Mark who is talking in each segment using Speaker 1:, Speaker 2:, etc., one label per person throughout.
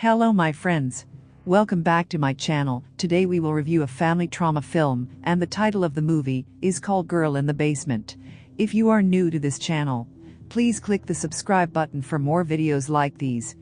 Speaker 1: Hello my friends. Welcome back to my channel. Today we will review a family trauma film, and the title of the movie is called Girl in the Basement. If you are new to this channel, please click the subscribe button for more videos like these.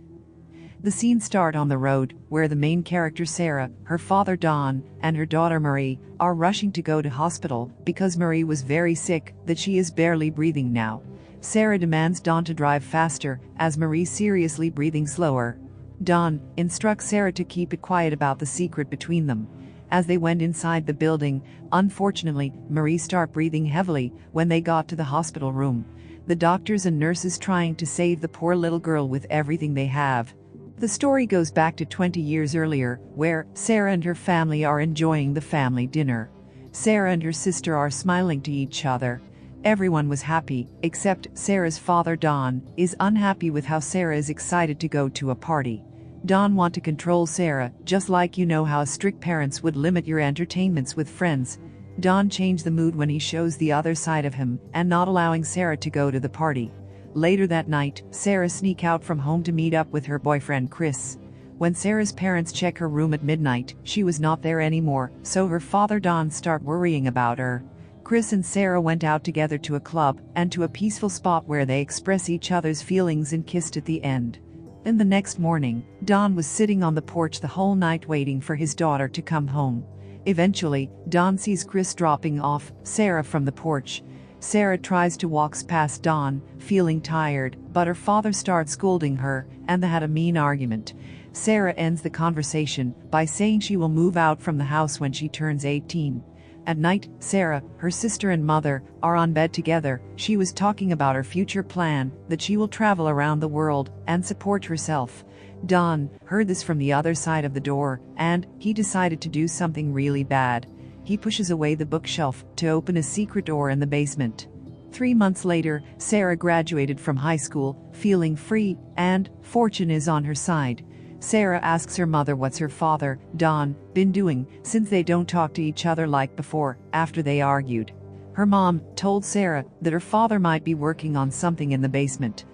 Speaker 1: The scenes start on the road, where the main character Sarah, her father Don, and her daughter Marie are rushing to go to hospital because Marie was very sick that she is barely breathing now. Sarah demands Don to drive faster, as Marie seriously breathing slower. Don instructs Sarah to keep it quiet about the secret between them. As they went inside the building, unfortunately, Marie started breathing heavily when they got to the hospital room. The doctors and nurses trying to save the poor little girl with everything they have. The story goes back to 20 years earlier, where Sarah and her family are enjoying the family dinner. Sarah and her sister are smiling to each other. Everyone was happy, except Sarah's father Don is unhappy with how Sarah is excited to go to a party. Don wants to control Sarah, just like you know how strict parents would limit your entertainments with friends. Don changed the mood when he shows the other side of him and not allowing Sarah to go to the party. Later that night, Sarah sneaks out from home to meet up with her boyfriend Chris. When Sarah's parents check her room at midnight, she was not there anymore, so her father Don start worrying about her. Chris and Sarah went out together to a club and to a peaceful spot where they express each other's feelings and kissed at the end. Then the next morning, Don was sitting on the porch the whole night waiting for his daughter to come home. Eventually, Don sees Chris dropping off Sarah from the porch. Sarah tries to walk past Don, feeling tired, but her father starts scolding her, and they had a mean argument. Sarah ends the conversation by saying she will move out from the house when she turns 18. At night, Sarah, her sister and mother, are on bed together. She was talking about her future plan, that she will travel around the world and support herself. Don heard this from the other side of the door, and he decided to do something really bad. He pushes away the bookshelf to open a secret door in the basement. 3 months later, Sarah graduated from high school, feeling free, and fortune is on her side. Sarah asks her mother what's her father, Don, been doing since they don't talk to each other like before, after they argued. Her mom told Sarah that her father might be working on something in the basement.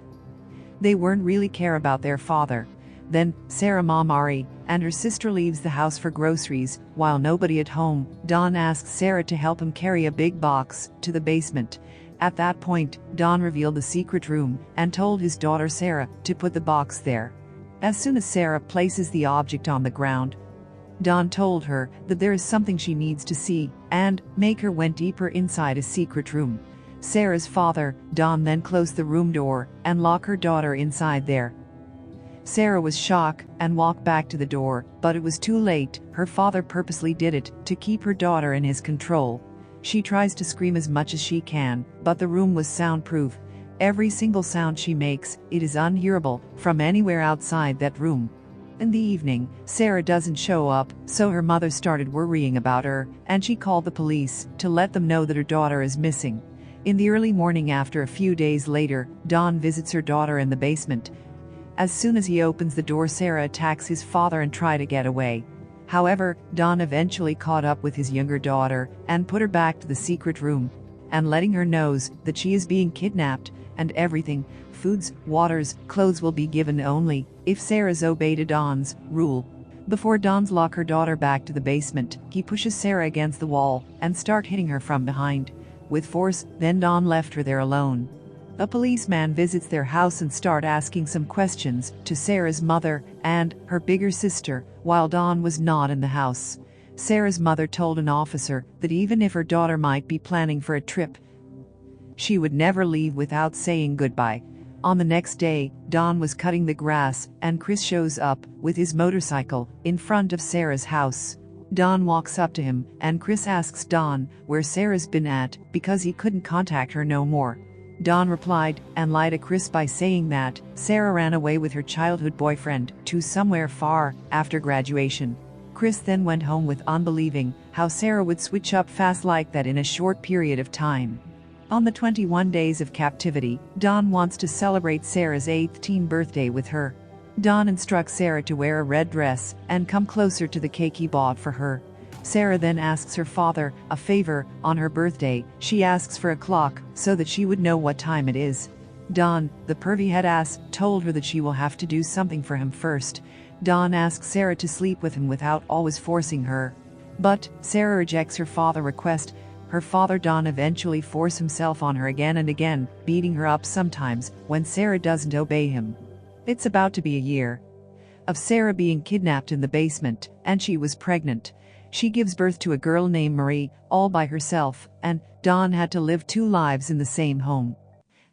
Speaker 1: They weren't really care about their father. Then, Sarah mom Ari and her sister leaves the house for groceries. While nobody at home, Don asks Sarah to help him carry a big box to the basement. At that point, Don revealed the secret room and told his daughter Sarah to put the box there. As soon as Sarah places the object on the ground, Don told her that there is something she needs to see, and make her went deeper inside a secret room. Sarah's father, Don, then closed the room door and locked her daughter inside there. Sarah was shocked and walked back to the door, but it was too late. Her father purposely did it to keep her daughter in his control. She tries to scream as much as she can, but the room was soundproof. Every single sound she makes, it is unhearable from anywhere outside that room. In the evening, Sarah doesn't show up, so her mother started worrying about her, and she called the police to let them know that her daughter is missing. In the early morning after a few days later, Don visits her daughter in the basement. As soon as he opens the door, Sarah attacks his father and tries to get away. However, Don eventually caught up with his younger daughter and put her back to the secret room, and letting her know that she is being kidnapped, and everything, foods, waters, clothes will be given only if Sarah's obeyed Don's rule. Before Don's lock her daughter back to the basement, he pushes Sarah against the wall and start hitting her from behind with force. Then Don left her there alone. A policeman visits their house and start asking some questions to Sarah's mother and her bigger sister while Don was not in the house. Sarah's mother told an officer that even if her daughter might be planning for a trip, she would never leave without saying goodbye. On the next day, Don was cutting the grass, and Chris shows up with his motorcycle in front of Sarah's house. Don walks up to him, and Chris asks Don where Sarah's been at because he couldn't contact her no more. Don replied and lied to Chris by saying that Sarah ran away with her childhood boyfriend to somewhere far after graduation. Chris then went home with unbelieving how Sarah would switch up fast like that in a short period of time. On the 21 days of captivity, Don wants to celebrate Sarah's 18th birthday with her. Don instructs Sarah to wear a red dress and come closer to the cake he bought for her. Sarah then asks her father a favor on her birthday. She asks for a clock so that she would know what time it is. Don, the pervy head ass, told her that she will have to do something for him first. Don asks Sarah to sleep with him without always forcing her. But Sarah rejects her father's request. Her father Don eventually forces himself on her again and again, beating her up sometimes when Sarah doesn't obey him. It's about to be a year of Sarah being kidnapped in the basement, and she was pregnant. She gives birth to a girl named Marie, all by herself, and Don had to live 2 lives in the same home.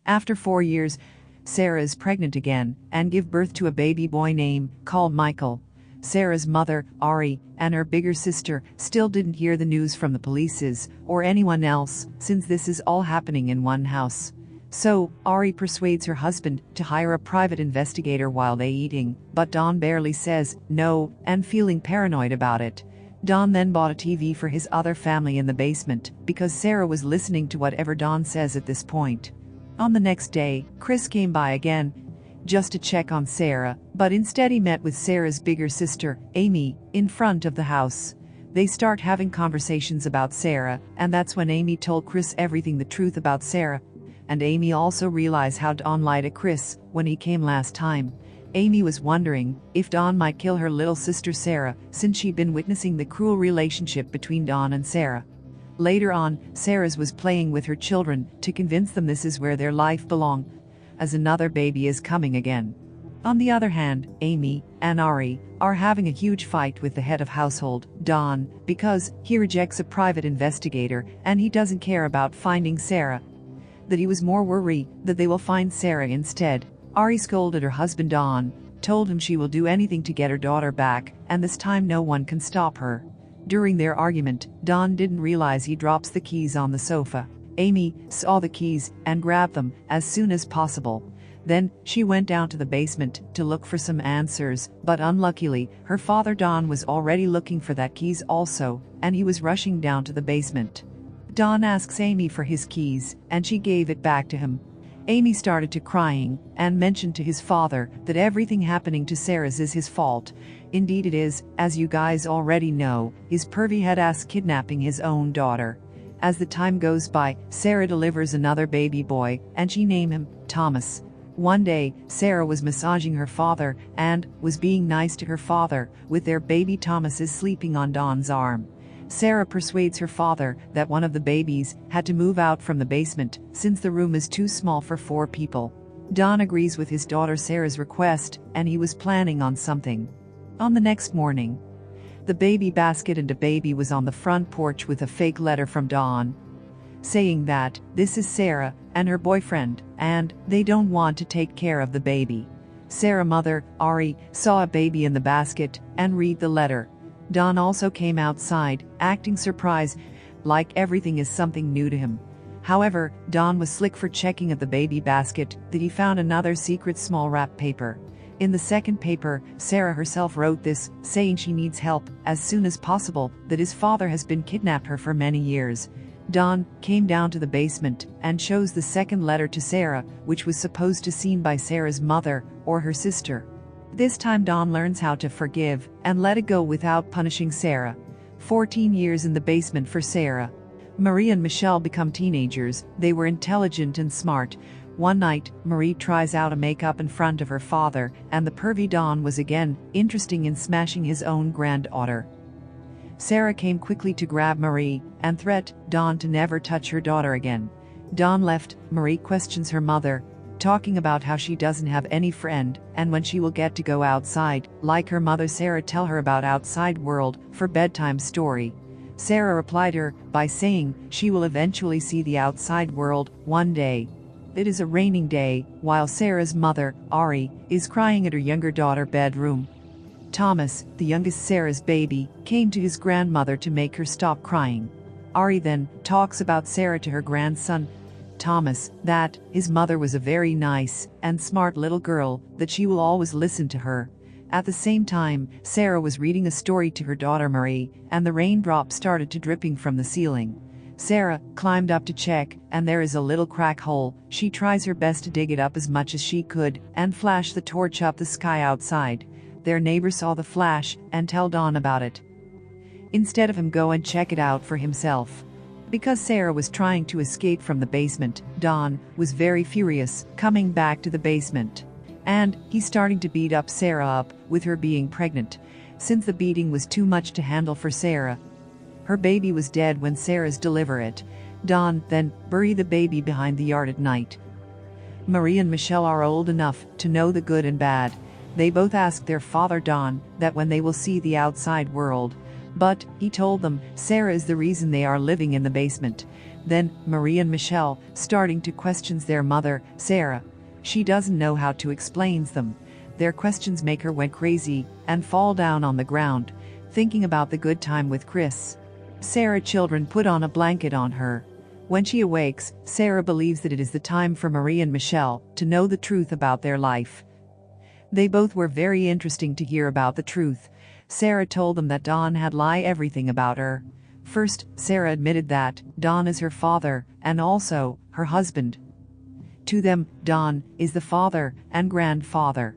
Speaker 1: After 4 years, Sarah is pregnant again and give birth to a baby boy named called Michael. Sarah's mother, Ari, and her bigger sister still didn't hear the news from the police or anyone else, since this is all happening in one house. So, Ari persuades her husband to hire a private investigator while they eating, but Don barely says no, and feeling paranoid about it. Don then bought a TV for his other family in the basement, because Sarah was listening to whatever Don says at this point. On the next day, Chris came by again, just to check on Sarah, but instead he met with Sarah's bigger sister, Amy, in front of the house. They start having conversations about Sarah, and that's when Amy told Chris everything the truth about Sarah. And Amy also realized how Don lied to Chris when he came last time. Amy was wondering if Don might kill her little sister Sarah, since she'd been witnessing the cruel relationship between Don and Sarah. Later on, Sarah was playing with her children to convince them this is where their life belongs, as another baby is coming again. On the other hand, Amy and Ari are having a huge fight with the head of household, Don, because he rejects a private investigator and he doesn't care about finding Sarah. That he was more worried that they will find Sarah instead. Ari scolded her husband Don, told him she will do anything to get her daughter back, and this time no one can stop her. During their argument, Don didn't realize he drops the keys on the sofa. Amy saw the keys and grabbed them as soon as possible. Then she went down to the basement to look for some answers, but unluckily, her father Don was already looking for that keys also, and he was rushing down to the basement. Don asks Amy for his keys, and she gave it back to him. Amy started to crying and mentioned to his father that everything happening to Sarah's is his fault. Indeed it is, as you guys already know, his pervy head ass kidnapping his own daughter. As the time goes by, Sarah delivers another baby boy, and she named him Thomas. One day, Sarah was massaging her father and was being nice to her father, with their baby Thomas sleeping on Don's arm. Sarah persuades her father that one of the babies had to move out from the basement since the room is too small for 4 people. Don agrees with his daughter Sarah's request, and he was planning on something. On the next morning, the baby basket and a baby was on the front porch with a fake letter from Don, saying that this is Sarah and her boyfriend, and they don't want to take care of the baby. Sarah's mother, Ari, saw a baby in the basket and read the letter. Don also came outside, acting surprised, like everything is something new to him. However, Don was slick for checking at the baby basket that he found another secret small wrap paper. In the second paper, Sarah herself wrote this, saying she needs help as soon as possible, that his father has been kidnapped her for many years. Don came down to the basement and shows the second letter to Sarah, which was supposed to be seen by Sarah's mother or her sister. This time Don learns how to forgive and let it go without punishing Sarah. 14 years in the basement for Sarah. Marie and Michelle become teenagers. They were intelligent and smart. One night, Marie tries out a makeup in front of her father, and the pervy Don was again interested in smashing his own granddaughter. Sarah came quickly to grab Marie and threat Don to never touch her daughter again. Don left. Marie questions her mother, talking about how she doesn't have any friend and when she will get to go outside, like her mother Sarah tell her about outside world for bedtime story. Sarah replied her by saying she will eventually see the outside world one day. It is a raining day, while Sarah's mother, Ari, is crying at her younger daughter's bedroom. Thomas, the youngest Sarah's baby, came to his grandmother to make her stop crying. Ari then talks about Sarah to her grandson, Thomas, that his mother was a very nice and smart little girl, that she will always listen to her. At the same time, Sarah was reading a story to her daughter Marie, and the raindrops started to dripping from the ceiling. Sarah climbed up to check, and there is a little crack hole. She tries her best to dig it up as much as she could and flash the torch up the sky outside. Their neighbor saw the flash and tell Don about it, instead of him go and check it out for himself. Because Sarah was trying to escape from the basement, Don was very furious, coming back to the basement and he's starting to beat up Sarah up with her being pregnant, since the beating was too much to handle for Sarah. Her baby was dead when Sarah's delivered it. Don then buried the baby behind the yard at night. Marie and Michelle are old enough to know the good and bad. They both ask their father Don that when they will see the outside world, but he told them Sarah is the reason they are living in the basement. Then Marie and Michelle starting to question their mother, Sarah. She doesn't know how to explain them. Their questions make her went crazy and fall down on the ground, thinking about the good time with Chris. Sarah children put on a blanket on her. When she awakes, Sarah believes that it is the time for Marie and Michelle to know the truth about their life. They both were very interesting to hear about the truth. Sarah told them that Don had lied everything about her. First, Sarah admitted that Don is her father and also her husband. To them, Don is the father and grandfather.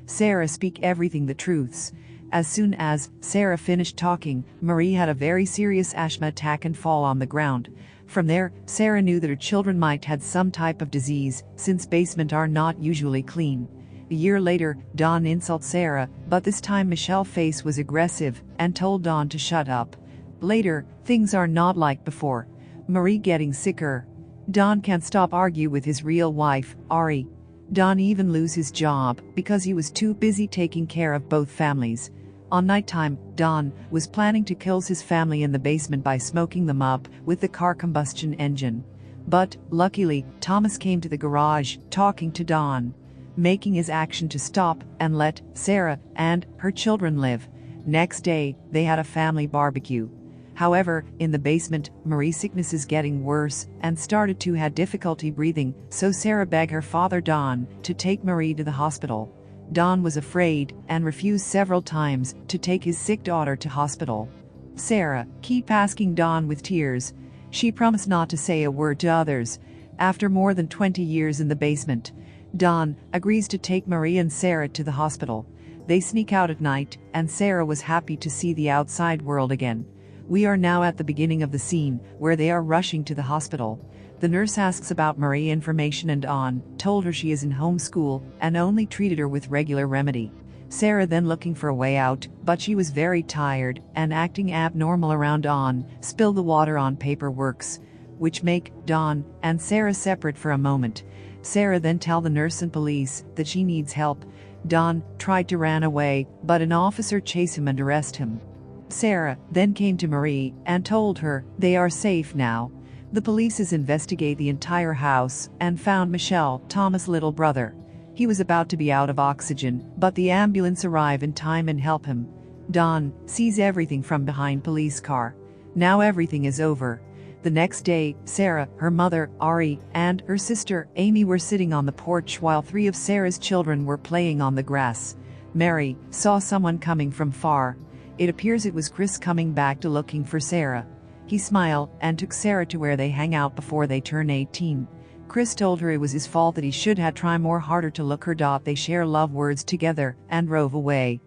Speaker 1: Sarah speak everything the truths. As soon as Sarah finished talking, Marie had a very serious asthma attack and fall on the ground. From there, Sarah knew that her children might had some type of disease, since basements are not usually clean. A year later, Don insults Sarah, but this time Michelle's face was aggressive and told Don to shut up. Later, things are not like before. Marie getting sicker. Don can't stop argue with his real wife, Ari. Don even lose his job because he was too busy taking care of both families. On nighttime, Don was planning to kill his family in the basement by smoking them up with the car combustion engine. But, luckily, Thomas came to the garage, talking to Don, making his action to stop and let Sarah and her children live. Next day, they had a family barbecue. However, in the basement, Marie's sickness is getting worse and started to have difficulty breathing, so Sarah begged her father Don to take Marie to the hospital. Don was afraid and refused several times to take his sick daughter to hospital. Sarah kept asking Don with tears. She promised not to say a word to others. After more than 20 years in the basement, Don agrees to take Marie and Sarah to the hospital. They sneak out at night, and Sarah was happy to see the outside world again. We are now at the beginning of the scene, where they are rushing to the hospital. The nurse asks about Marie information and Don told her she is in homeschool and only treated her with regular remedy. Sarah then looking for a way out, but she was very tired and acting abnormal around Don, spilled the water on paperworks, which make Don and Sarah separate for a moment. Sarah then tell the nurse and police that she needs help. Don tried to run away, but an officer chased him and arrested him. Sarah then came to Marie and told her they are safe now. The police investigate the entire house and found Michelle, Thomas' little brother. He was about to be out of oxygen, but the ambulance arrived in time and help him. Don sees everything from behind police car. Now everything is over. The next day, Sarah, her mother, Ari, and her sister, Amy were sitting on the porch while 3 of Sarah's children were playing on the grass. Mary saw someone coming from far. It appears it was Chris coming back to looking for Sarah. He smiled and took Sarah to where they hang out before they turn 18. Chris told her it was his fault that he should have tried more harder to look her. They share love words together and drove away.